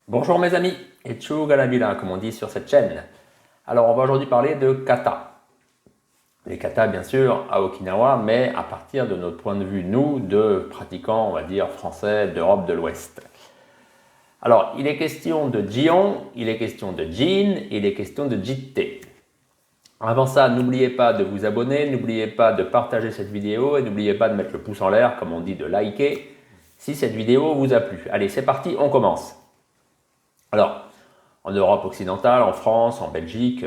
Bonjour mes amis, et Tchou Galabila comme on dit sur cette chaîne. Alors on va aujourd'hui parler de kata. Les katas bien sûr à Okinawa, mais à partir de notre point de vue, nous, de pratiquants, on va dire, français d'Europe de l'Ouest. Alors il est question de Jion, il est question de Jin, il est question de Jitte. Avant ça, n'oubliez pas de vous abonner, n'oubliez pas de partager cette vidéo et n'oubliez pas de mettre le pouce en l'air, comme on dit, de liker, si cette vidéo vous a plu. Allez, c'est parti, on commence. Alors, en Europe occidentale, en France, en Belgique,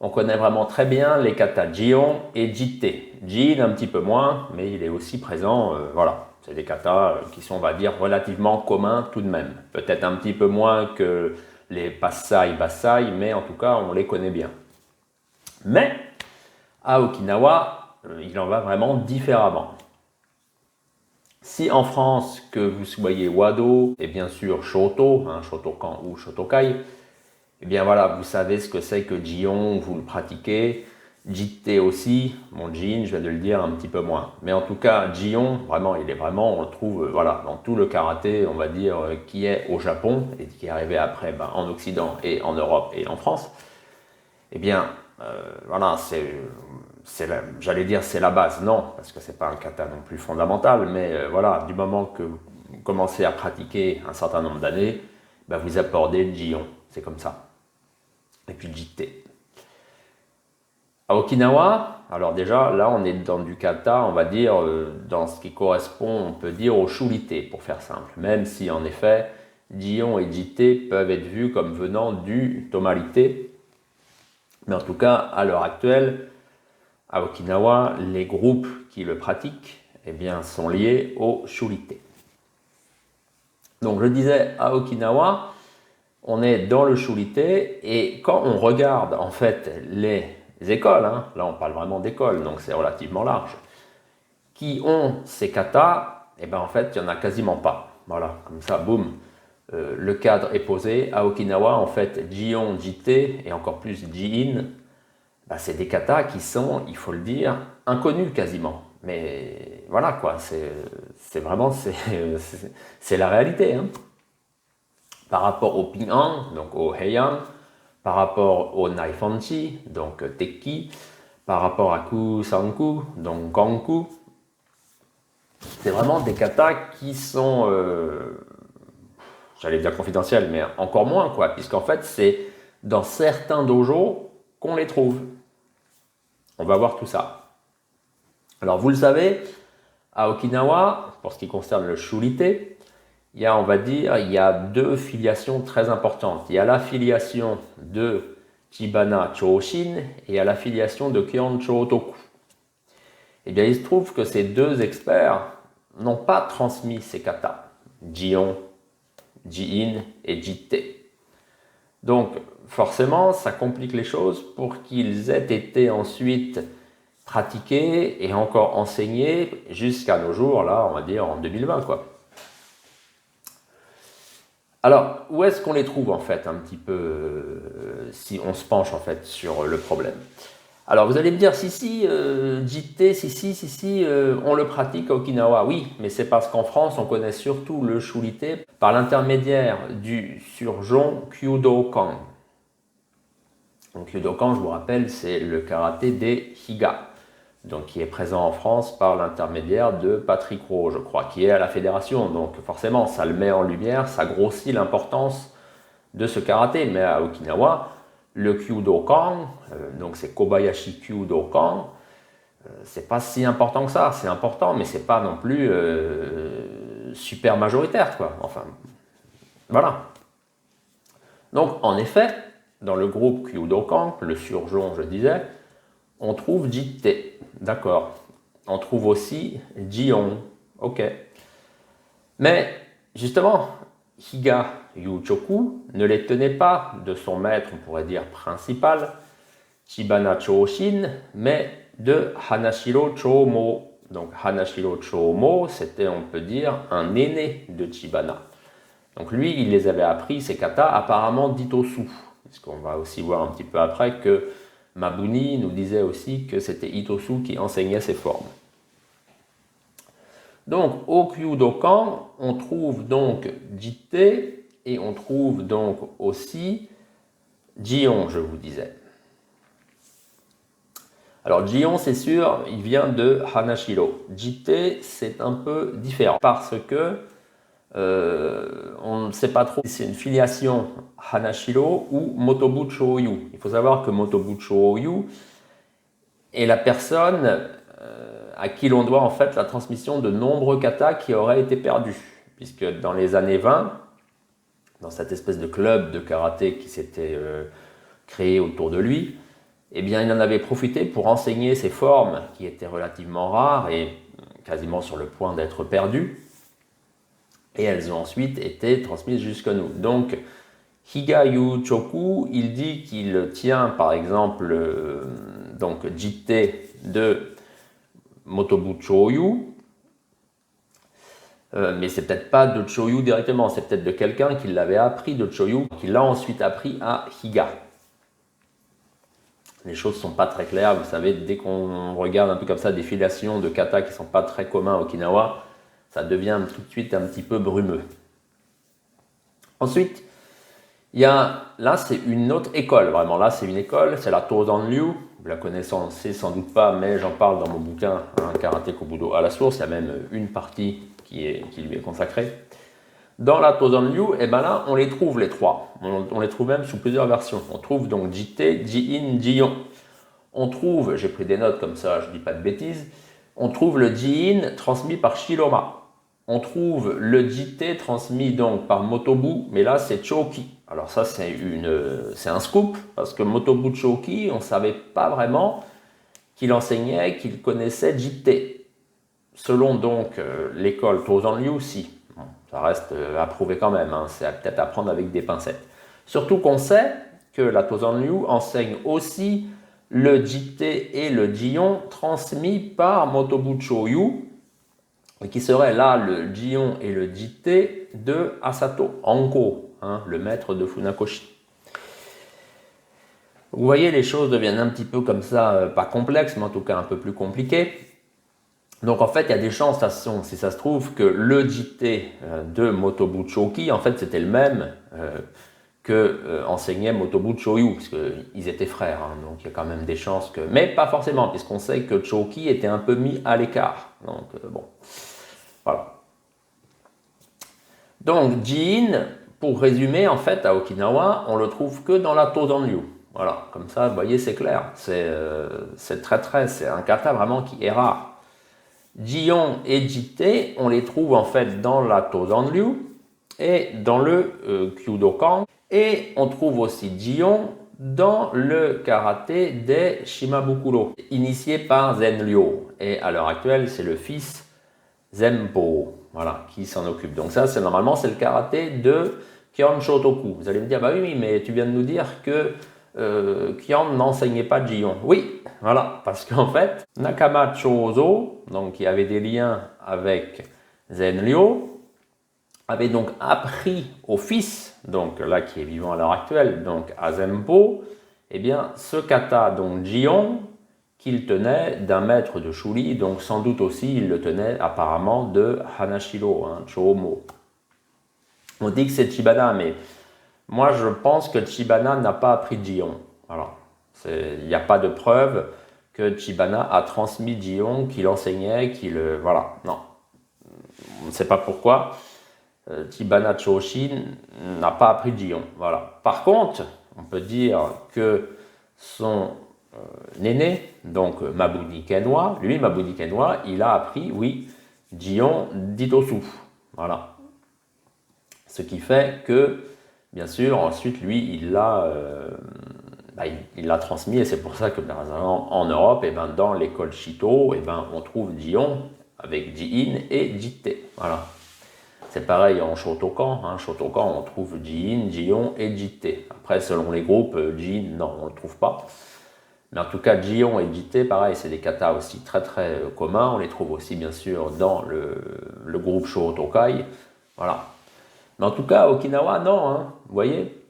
on connaît vraiment très bien les katas Jion et Jitte. Jin un petit peu moins, mais il est aussi présent, voilà. C'est des katas qui sont, on va dire, relativement communs tout de même. Peut-être un petit peu moins que les Passai, Bassai, mais en tout cas, on les connaît bien. Mais, à Okinawa, il en va vraiment différemment. Si en France, que vous soyez Wado et bien sûr Shoto, Shotokan ou Shotokai, eh bien voilà, vous savez ce que c'est que Jion, vous le pratiquez. Jitte aussi, mon Jin, je viens de le dire un petit peu moins. Mais en tout cas, Jion, vraiment, il est vraiment, on le trouve voilà, dans tout le karaté, on va dire, qui est au Japon et qui est arrivé après en Occident et en Europe et en France. Eh bien, voilà, j'allais dire c'est la base, non, parce que c'est pas un kata non plus fondamental, mais voilà, du moment que vous commencez à pratiquer un certain nombre d'années, ben vous abordez le Jion, c'est comme ça. Et puis le Jitte. À Okinawa, alors déjà, là on est dans du kata, on va dire, dans ce qui correspond, on peut dire au shurite, pour faire simple, même si en effet, Jion et Jitte peuvent être vus comme venant du tomarite. Mais en tout cas, à l'heure actuelle, à Okinawa, les groupes qui le pratiquent eh bien, sont liés au shurite. Donc je disais, à Okinawa, on est dans le shurite et quand on regarde en fait les écoles, là on parle vraiment d'écoles, donc c'est relativement large, qui ont ces katas, et bien en fait il n'y en a quasiment pas. Voilà, comme ça, boum, le cadre est posé. À Okinawa, en fait, Jion, Jitte et encore plus Jin, c'est des katas qui sont, il faut le dire, inconnus quasiment. Mais voilà quoi, c'est vraiment, c'est la réalité. Par rapport au Ping-An, donc au Heian, par rapport au Naifanchi, donc Tekki, par rapport à Kusanku, donc Ganku, c'est vraiment des katas qui sont, j'allais dire confidentiels, mais encore moins quoi, puisqu'en fait c'est dans certains dojos qu'on les trouve. On va voir tout ça. Alors vous le savez, à Okinawa, pour ce qui concerne le shurite, il y a, on va dire, il y a deux filiations très importantes. Il y a l'affiliation de Chibana Chōshin et il y a l'affiliation de Kyon Chōtoku. Eh bien, il se trouve que ces deux experts n'ont pas transmis ces katas, Jion, Jin et Jitte. Donc, forcément, ça complique les choses pour qu'ils aient été ensuite pratiqués et encore enseignés jusqu'à nos jours, là, on va dire en 2020, quoi. Alors, où est-ce qu'on les trouve en fait un petit peu si on se penche en fait sur le problème? Alors, vous allez me dire, si, JT, si, on le pratique à Okinawa. Oui, mais c'est parce qu'en France, on connaît surtout le shurite par l'intermédiaire du surjon Kyudokan. Donc, Kyudokan, je vous rappelle, c'est le karaté des Higa, donc qui est présent en France par l'intermédiaire de Patrick Rowe, je crois, qui est à la fédération. Donc forcément, ça le met en lumière, ça grossit l'importance de ce karaté. Mais à Okinawa, le Kyudokan, donc c'est Kobayashi Kyudokan, c'est pas si important que ça. C'est important, mais c'est pas non plus super majoritaire, quoi. Enfin, voilà. Donc en effet, dans le groupe Kyudokan, le surjon, je disais, on trouve Jitte, d'accord. On trouve aussi Jion, ok. Mais justement, Higa Yuchoku ne les tenait pas de son maître, on pourrait dire principal, Chibana Chōshin, mais de Hanashiro Chōmo. Donc Hanashiro Chōmo, c'était, on peut dire, un aîné de Chibana. Donc lui, il les avait appris, ces katas, apparemment d'Itosu. Parce qu'on va aussi voir un petit peu après que Mabuni nous disait aussi que c'était Itosu qui enseignait ces formes. Donc, au Kyudokan, on trouve donc Jitte et on trouve donc aussi Jion, je vous disais. Alors Jion, c'est sûr, il vient de Hanashiro. Jite, c'est un peu différent parce que on ne sait pas trop si c'est une filiation Hanashiro ou Motobu Chōyu. Il faut savoir que Motobu Chōyu est la personne à qui l'on doit en fait la transmission de nombreux katas qui auraient été perdus. Puisque dans les années 20, dans cette espèce de club de karaté qui s'était créé autour de lui, eh bien, il en avait profité pour enseigner ces formes qui étaient relativement rares et quasiment sur le point d'être perdues. Et elles ont ensuite été transmises jusqu'à nous. Donc, Higayu Choku, il dit qu'il tient par exemple donc Jite de Motobu Chōyu, mais c'est peut-être pas de Chōyu directement, c'est peut-être de quelqu'un qui l'avait appris de Chōyu, qui l'a ensuite appris à Higa. Les choses ne sont pas très claires, vous savez, dès qu'on regarde un peu comme ça des filiations de kata qui ne sont pas très communs à Okinawa, ça devient tout de suite un petit peu brumeux. Ensuite, il y a, là c'est une autre école, vraiment, là c'est une école, c'est la Tozan-ryu, vous la connaissez sans doute pas, mais j'en parle dans mon bouquin, Karaté Kobudo à la source, il y a même une partie qui lui est consacrée. Dans la Tozan-ryu, et ben là on les trouve les trois, on les trouve même sous plusieurs versions. On trouve donc Jite, Ji-in, Ji-yon. On trouve, j'ai pris des notes comme ça, je dis pas de bêtises, on trouve le Ji-in transmis par Shiroma. On trouve le Jite transmis donc par Motobu, mais là c'est Choki. Alors ça c'est un scoop, parce que Motobu Choki, on ne savait pas vraiment qu'il enseignait, qu'il connaissait Jite. Selon donc l'école Tozan-ryu, si. Bon, ça reste à prouver quand même, hein, c'est peut-être à prendre avec des pincettes. Surtout qu'on sait que la Tozan-ryu enseigne aussi le Jite et le Jion transmis par Motobu Chōyu, qui serait là le Jion et le Jite de Asato Anko, hein, le maître de Funakoshi. Vous voyez, les choses deviennent un petit peu comme ça, pas complexes, mais en tout cas un peu plus compliquées. Donc en fait, il y a des chances, si ça se trouve, que le Jite de Motobu Choki, en fait, c'était le même que enseignait Motobu Chōyu, parce qu'ils étaient frères, hein, donc il y a quand même des chances que... Mais pas forcément, puisqu'on sait que Choki était un peu mis à l'écart. Donc bon, voilà. Donc Ji-in, pour résumer, en fait, à Okinawa, on le trouve que dans la Tozan-ryu. Voilà, comme ça, vous voyez, c'est clair. C'est c'est un kata vraiment qui est rare. Jion et Jite, on les trouve en fait dans la Tozan-ryu et dans le Kyudokan. Et on trouve aussi Jion dans le karaté des Shimabukuro, initié par Zenryo. Et à l'heure actuelle, c'est le fils Zenpo, voilà, qui s'en occupe. Donc ça, normalement, c'est le karaté de Kyon Shotoku. Vous allez me dire, bah oui, mais tu viens de nous dire que Kyon n'enseignait pas Jion. Oui, voilà, parce qu'en fait, Nakama Chozo, donc qui avait des liens avec Zenryo, avait donc appris au fils, donc là qui est vivant à l'heure actuelle, donc à Zenpo, eh bien ce kata, donc Jion, qu'il tenait d'un maître de Shuri, donc sans doute aussi il le tenait apparemment de Hanashiro, hein, Chōmo. On dit que c'est Chibana, mais moi je pense que Chibana n'a pas appris Jion. Voilà. Il n'y a pas de preuve que Chibana a transmis Jion, qu'il enseignait, voilà, non. On ne sait pas pourquoi. Chibana Choshin n'a pas appris Jion. Voilà. Par contre, on peut dire que son aîné, donc Mabuni Kenwa, lui, Mabuni Kenwa, il a appris, oui, Jion Ditosu. Voilà. Ce qui fait que, bien sûr, ensuite, lui, il l'a transmis, et c'est pour ça que, en Europe, et ben, dans l'école Shito, et ben, on trouve Jion avec Ji-in et Jite. Voilà. C'est pareil en Shotokan. Hein. Shotokan, on trouve Ji-in, Jion et Jite. Après, selon les groupes, Ji-in, non, on ne le trouve pas. Mais en tout cas, Jion et Jite, pareil, c'est des katas aussi très très communs. On les trouve aussi, bien sûr, dans le groupe Shotokai. Voilà. Mais en tout cas, à Okinawa, non. Hein. Vous voyez,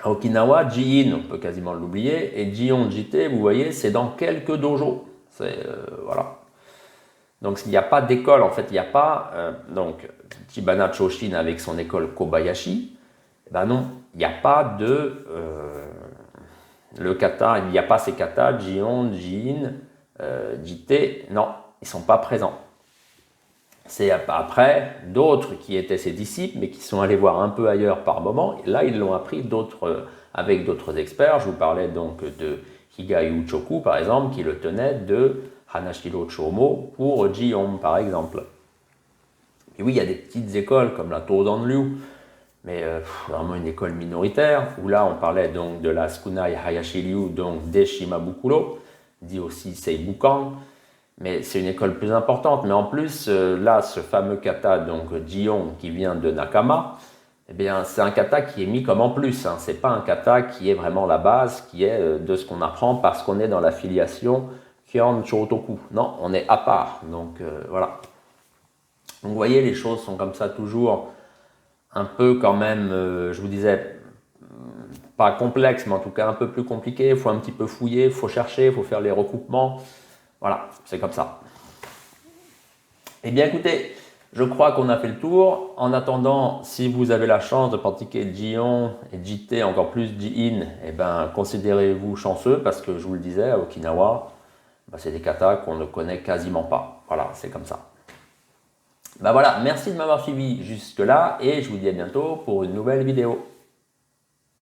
à Okinawa, Ji-in, on peut quasiment l'oublier. Et Jion, Jite, vous voyez, c'est dans quelques dojos. Voilà. Donc il n'y a pas d'école, en fait, il n'y a pas, donc Chibana Choshin avec son école Kobayashi, eh ben non, il n'y a pas de, le kata, il n'y a pas ces katas, Jion, Jin, Jite, non, ils ne sont pas présents. C'est après d'autres qui étaient ses disciples, mais qui sont allés voir un peu ailleurs par moment. Et là, ils l'ont appris avec d'autres experts. Je vous parlais donc de Higayu Choku, par exemple, qui le tenait de Hanashiro Chomo pour Jion, par exemple. Et oui, il y a des petites écoles comme la Todan Ryu, mais vraiment une école minoritaire, où là, on parlait donc de la Tsukunai Hayashi Ryu, donc d'Eshimabukuro, dit aussi Seibukan. Mais c'est une école plus importante. Mais en plus, là, ce fameux kata, donc Jion, qui vient de Nakama, eh bien, c'est un kata qui est mis comme en plus. Hein. Ce n'est pas un kata qui est vraiment la base, qui est de ce qu'on apprend parce qu'on est dans la filiation Kyon Chotoku. Non, on est à part. Donc, voilà. Donc, vous voyez, les choses sont comme ça toujours un peu quand même, je vous disais, pas complexe, mais en tout cas un peu plus compliqué. Il faut un petit peu fouiller, il faut chercher, il faut faire les recoupements. Voilà, c'est comme ça. Eh bien écoutez, je crois qu'on a fait le tour. En attendant, si vous avez la chance de pratiquer Jion et Jite, encore plus Ji-in, eh ben, considérez-vous chanceux parce que je vous le disais, à Okinawa, c'est des katas qu'on ne connaît quasiment pas. Voilà, c'est comme ça. Ben voilà, merci de m'avoir suivi jusque-là et je vous dis à bientôt pour une nouvelle vidéo.